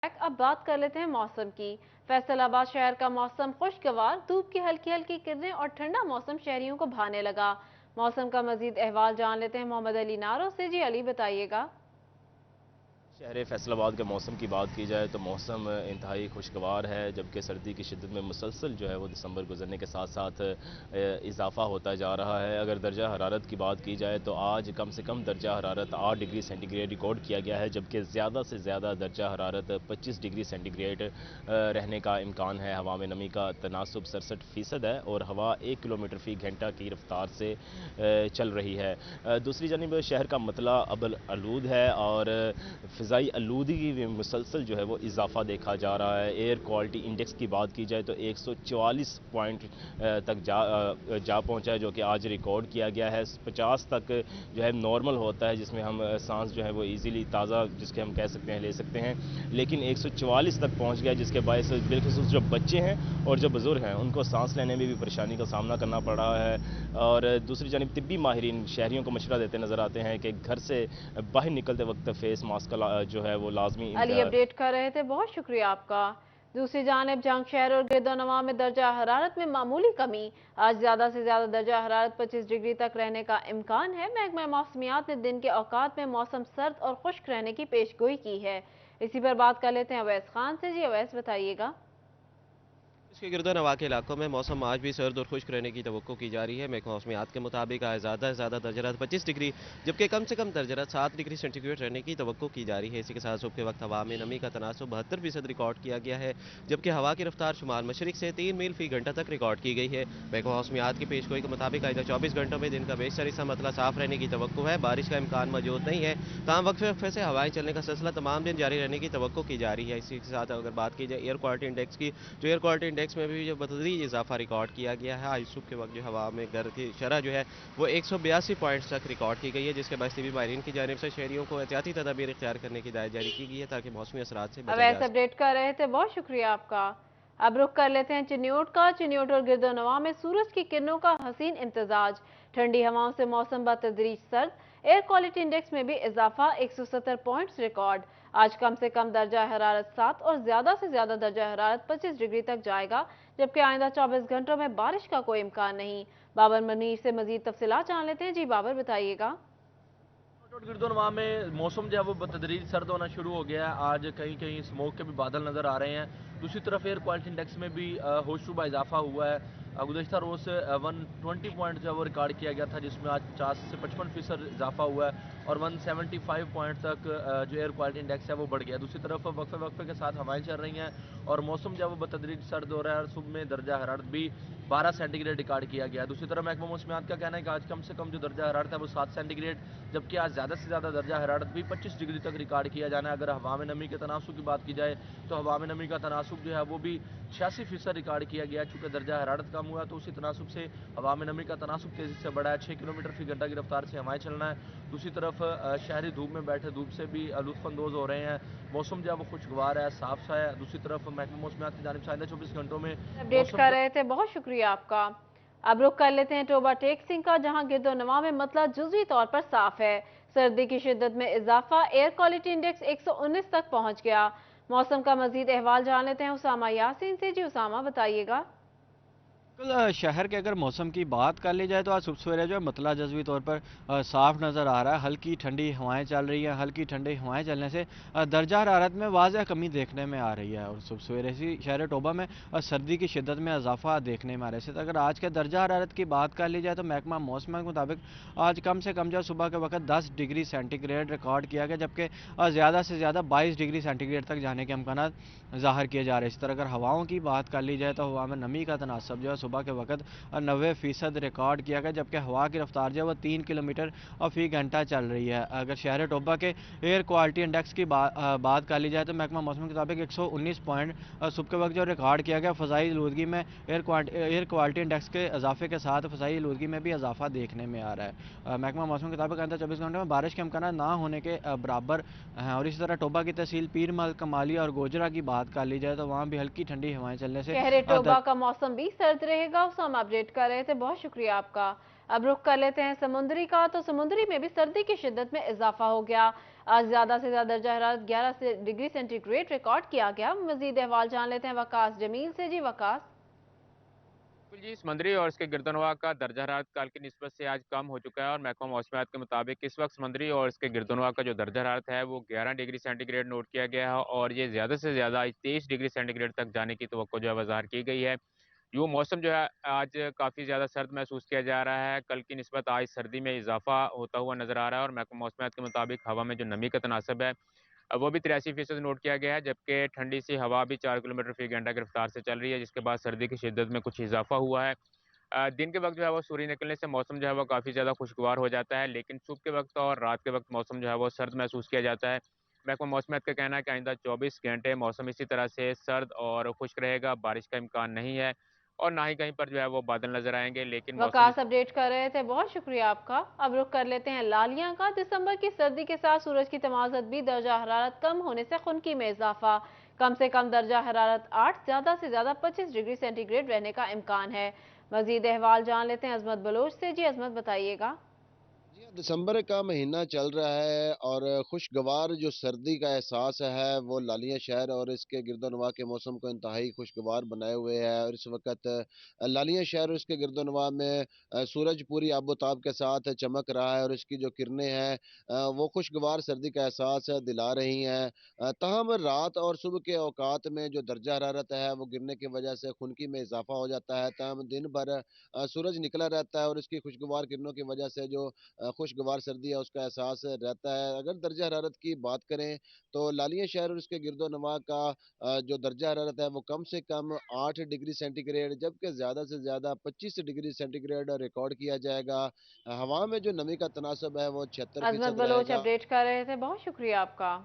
अब बात कर लेते हैं मौसम की। फैसलाबाद शहर का मौसम खुशगवार, धूप की हल्की हल्की किरणें और ठंडा मौसम शहरियों को भाने लगा। मौसम का मजीद अहवाल जान लेते हैं मोहम्मद अली नारो से। जी अली, बताइएगा। शहर फैसलाबाद के मौसम की बात की जाए तो मौसम इंतहाई खुशगवार है, जबकि सर्दी की शिद्दत में मुसलसल जो है वो दिसंबर गुजरने के साथ साथ इजाफा होता जा रहा है। अगर दर्जा हरारत की बात की जाए तो आज कम से कम दर्जा हरारत 8 डिग्री सेंटीग्रेड रिकॉर्ड किया गया है, जबकि ज़्यादा से ज़्यादा दर्जा हरारत 25 डिग्री सेंटीग्रेड रहने का इम्कान है। हवा में नमी का तनासब 67% है और हवा 1 किलोमीटर फी घंटा की रफ्तार से चल रही है। दूसरी जानिब शहर का मतला अबल आलूद है और फ़िज़ाई आलूदगी में मुसलसल जो है वो इजाफा देखा जा रहा है। एयर क्वालिटी इंडेक्स की बात की जाए तो 144 पॉइंट तक जा पहुंचा है, जो कि आज रिकॉर्ड किया गया है। 50 तक जो है नॉर्मल होता है, जिसमें हम सांस जो है वो इजीली ताज़ा जिसके हम कह सकते हैं ले सकते हैं, लेकिन 144 तक पहुंच गया, जिसके बायस बिलखुसूस जो बच्चे हैं और जो बुज़ुर्ग हैं उनको सांस लेने में भी परेशानी का सामना करना पड़ रहा है। और दूसरी जानिब तिब्बी माहिरीन शहरियों को मशवरा देते नज़र आते हैं कि घर से बाहर निकलते वक्त फेस मास्क का जो है वो लाजमी अली अपडेट कर रहे थे, बहुत शुक्रिया आपका। दूसरी जानब जंग शहर और गिरदोनवा में दर्जा हरारत में मामूली कमी। आज ज्यादा से ज्यादा दर्जा हरारत 25 डिग्री तक रहने का इम्कान है। महकमा मौसमियात ने दिन के औकात में मौसम सर्द और खुश्क रहने की पेशगोई की है। इसी पर बात कर लेते हैं अवैस खान से। जी अवैस, बताइएगा। इसके गिरदोनवा के इलाकों में मौसम आज भी सर्द और खुश्क रहने की तवक्को की जा रही है। महकमा मौसमियात के मुताबिक आज ज़्यादा से ज़्यादा दर्जरत 25 डिग्री जबकि कम से कम दर्जरत 7 डिग्री सेंटीग्रेड रहने की तवक्को की जा रही है। इसी के साथ सुबह के वक्त हवा में नमी का तनासब 72% रिकॉर्ड किया गया है, जबकि हवा की रफ्तार शुमाल मशरक से 3 मील फी घंटा तक रिकॉर्ड की गई है। महकमा मौसमियात की पेशगोई के मुताबिक आइंदा 24 घंटों में दिन का बेशतर हिस्सा मतला साफ रहने की तवक्को है। बारिश का इम्कान मौजूद नहीं है, तमाम वक्फे वक्फे से हवाएं चलने का सिलसिला तमाम दिन जारी रहने की तवक्को की जा रही है। इसी के साथ अगर बात की जाए एयर क्वालिटी इंडेक्स की, जो एयर क्वालिटी इंडेक्स में भी जो तदरीजी इजाफा रिकॉर्ड किया गया है। आज सुबह के वक्त जो हवा में गर्द की शरह जो है वो 182 पॉइंट्स तक रिकॉर्ड की गई है, जिसके बाद तिब्बी माहिरीन की जानिब से शहरियों को एहतियाती तदाबीर इख्तियार करने की हिदायत जारी की गई है ताकि मौसमी असरात से बचा जा अवैस सके। अपडेट कर रहे थे, बहुत शुक्रिया आपका। अब रुख कर लेते हैं चिन्योट का। चिन्योट और गिरदोनवा में सूरज की किरणों का हसीन इम्तजाज। ठंडी हवाओं से मौसम बतदरीज सर्द। एयर क्वालिटी इंडेक्स में भी इजाफा, 170 पॉइंट्स रिकॉर्ड। आज कम से कम दर्जा हरारत 7 और ज्यादा से ज्यादा दर्जा हरारत 25 डिग्री तक जाएगा, जबकि आइंदा 24 घंटों में बारिश का कोई इम्कान नहीं। बाबर मनीर से मजीद तफसीलात जान लेते हैं। जी बाबर, बताइएगा। गिरदोनवा में मौसम जो है वो बतदरीज सर्द होना शुरू हो गया है। आज कहीं कहीं स्मोक के भी बादल नज़र आ रहे हैं। दूसरी तरफ एयर क्वालिटी इंडेक्स में भी होशरुबा इजाफा हुआ है। गुज़श्ता रोज़ से 120 पॉइंट जो है वो रिकॉर्ड किया गया था, जिसमें आज 50 से 55% इजाफा हुआ है और 175 पॉइंट तक जो एयर क्वालिटी इंडेक्स है वो बढ़ गया। दूसरी तरफ वक्फे वक्फे के साथ हवाएं चल रही हैं और मौसम जो है वो बतदरीज सर्द हो रहा है। सुबह में दर्जा हरारत भी 12 सेंटीग्रेड रिकॉर्ड किया गया। दूसरी तरफ महकमा मौसमियात का कहना है कि आज कम से कम जो दर्जा हरारत है वो 7 सेंटीग्रेड, जबकि आज ज़्यादा से ज़्यादा दर्जा हरारत भी 25 डिग्री तक रिकॉर्ड किया जाना है। अगर हवा में नमी के तनासुब की बात की जाए तो हवा में नमी का तनासुब जो है वो भी 86% रिकॉर्ड किया गया। चूँकि दर्जा हरारत कम हुआ तो उसी तनासुब से हवा में नमी का तनासुब तेज़ी से बढ़ा है। 6 किलोमीटर फी घंटा की रफ्तार से हवाएं चलना है। दूसरी तरफ शहरी धूप में बैठे धूप से भी लुत्फ़अंदोज़ हो रहे हैं। मौसम जो है वो खुशगवार है, साफ सा है। दूसरी तरफ महकमा मौसमियात की जानिब से आइंदा 24 घंटों में अपडेट मौसम कर जो रहे थे, बहुत शुक्रिया आपका। अब रुख कर लेते हैं टोबा टेक सिंह का, जहां गिरदोनवा में मतला जुज़वी तौर पर साफ है। सर्दी की शिद्दत में इजाफा, एयर क्वालिटी इंडेक्स 119 तक पहुंच गया। मौसम का मजीद अहवाल जान लेते हैं उसामा यासीन से। जी उसामा, बताइएगा। शहर के अगर मौसम की बात कर ली जाए तो आज सुबह सवेरे जो है मतला जज़वी तौर पर साफ नज़र आ रहा है। हल्की ठंडी हवाएं चल रही हैं। हल्की ठंडी हवाएं चलने से दर्जा हरारत में वाज़ह कमी देखने में आ रही है और सुबह सवेरे से शहर टोबा में सर्दी की शिद्दत में इजाफा देखने में आ रहा है। अगर आज के दर्जा हरारत की बात कर ली जाए तो महकमा मौसम के मुताबिक आज कम से कम जो सुबह के वक्त 10 डिग्री सेंटीग्रेड रिकॉर्ड किया गया, जबकि ज़्यादा से ज़्यादा 22 डिग्री सेंटीग्रेड तक जाने के अमकान ज़ाहिर किए जा रहे हैं। इस तरह अगर हवाओं की बात कर ली जाए तो हवा में नमी का तनासब जो है सुबह के वक्त 90% रिकॉर्ड किया गया, जबकि हवा की रफ्तार जो है वो 3 किलोमीटर फी घंटा चल रही है। अगर शहर टोबा के एयर क्वालिटी इंडेक्स की बात कर ली जाए तो महकमा मौसम के मुताबिक 119 पॉइंट सुबह के वक्त जो रिकॉर्ड किया गया। फ़ज़ाई आलूदगी में एयर क्वालिटी इंडेक्स के इजाफे के साथ फ़ज़ाई आलूदगी में भी इजाफा देखने में आ रहा है। महकमा मौसम के मुताबिक आइंदा 24 घंटों में बारिश के अमकान ना होने के बराबर हैं। और इसी तरह टोबा की तहसील पीरमल, कमाली और गोजरा की बात कर ली जाए तो वहाँ भी हल्की ठंडी हवाएं चलने से शहर टोबा का मौसम भी सर्द रहेगा। उसको हम अपडेट कर रहे थे, बहुत शुक्रिया आपका। अब रुख कर लेते हैं समुद्री का। तो समुद्री में भी सर्दी की शिद्दत में इजाफा हो गया। आज ज्यादा से ज्यादा दर्जा हरारत 11 डिग्री सेंटीग्रेड रिकॉर्ड किया गया। मजीद अहवाल जान लेते हैं वकास जमील से। जी वकास। बिल्कुल जी, समंदरी और इसके गिरदोनवा का दर्जा हरारत कल की निस्बत से आज कम हो चुका है और महकमा मौसमियात के मुताबिक इस वक्त समंदरी और इसके गिरदोनवा का जो दर्जा हरारत है वो 11 डिग्री सेंटीग्रेड नोट किया गया है और ये ज़्यादा से ज़्यादा 23 डिग्री सेंटीग्रेड तक जाने की तवक्को जो है वो ज़ाहिर की गई है। यूँ मौसम जो है आज काफ़ी ज़्यादा सर्द महसूस किया जा रहा है। कल की निस्बत आज सर्दी में इजाफा होता हुआ नज़र आ रहा है और महकमा मौसमियात के मुताबिक हवा में जो नमी का तनासब है वो भी 83% नोट किया गया है, जबकि ठंडी सी हवा भी 4 किलोमीटर फी घंटा की रफ्तार से चल रही है, जिसके बाद सर्दी की शिद्दत में कुछ इजाफा हुआ है। दिन के वक्त जो है वो सूर्य निकलने से मौसम जो है वो काफ़ी ज़्यादा खुशगवार हो जाता है, लेकिन सुबह के वक्त और रात के वक्त मौसम जो है वो सर्द महसूस किया जाता है। महकमा मौसमियात का कहना है कि आइंदा 24 घंटे मौसम इसी तरह से सर्द और खुश्क रहेगा, बारिश का इम्कान नहीं है और ना ही कहीं पर जो है वो बादल नज़र आएंगे, लेकिन मौसम वकास अपडेट कर रहे थे, बहुत शुक्रिया आपका। अब रुख कर लेते हैं लालिया का। दिसंबर की सर्दी के साथ सूरज की तमाज़त भी दर्जा हरारत कम होने से खुनकी में इजाफा। कम से कम दर्जा हरारत 8, ज्यादा से ज्यादा 25 डिग्री सेंटीग्रेड रहने का इम्कान है। मजीद अहवाल जान लेते हैं अजमत बलोच से। जी अजमत बताइएगा। जी हाँ, दिसंबर का महीना चल रहा है और खुशगवार जो सर्दी का एहसास है वो लालिया शहर और इसके गिरदोनवा के मौसम को इंतहाई खुशगवार बनाए हुए है। और इस वक्त लालिया शहर और इसके गिरदोनवा में सूरज पूरी आबोताब के साथ चमक रहा है और इसकी जो किरणें हैं वो खुशगवार सर्दी का एहसास दिला रही हैं। ताहम रात और सुबह के औकात में जो दर्जा हरारत है वो गिरने की वजह से खुनकी में इजाफा हो जाता है। ताहम दिन भर सूरज निकला रहता है और इसकी खुशगवार किरणों की वजह से जो खुशगवार सर्दी है उसका एहसास रहता है। अगर दर्जा हरारत की बात करें तो लालिया शहर और इसके गिरदोनवा का जो दर्जा हरारत है वो कम से कम 8 डिग्री सेंटीग्रेड जबकि ज़्यादा से ज़्यादा 25 डिग्री सेंटीग्रेड रिकॉर्ड किया जाएगा। हवा में जो नमी का तनासब है वो 76% अजमत बलोच रहेगा। अपडेट कर रहे थे, बहुत शुक्रिया आपका।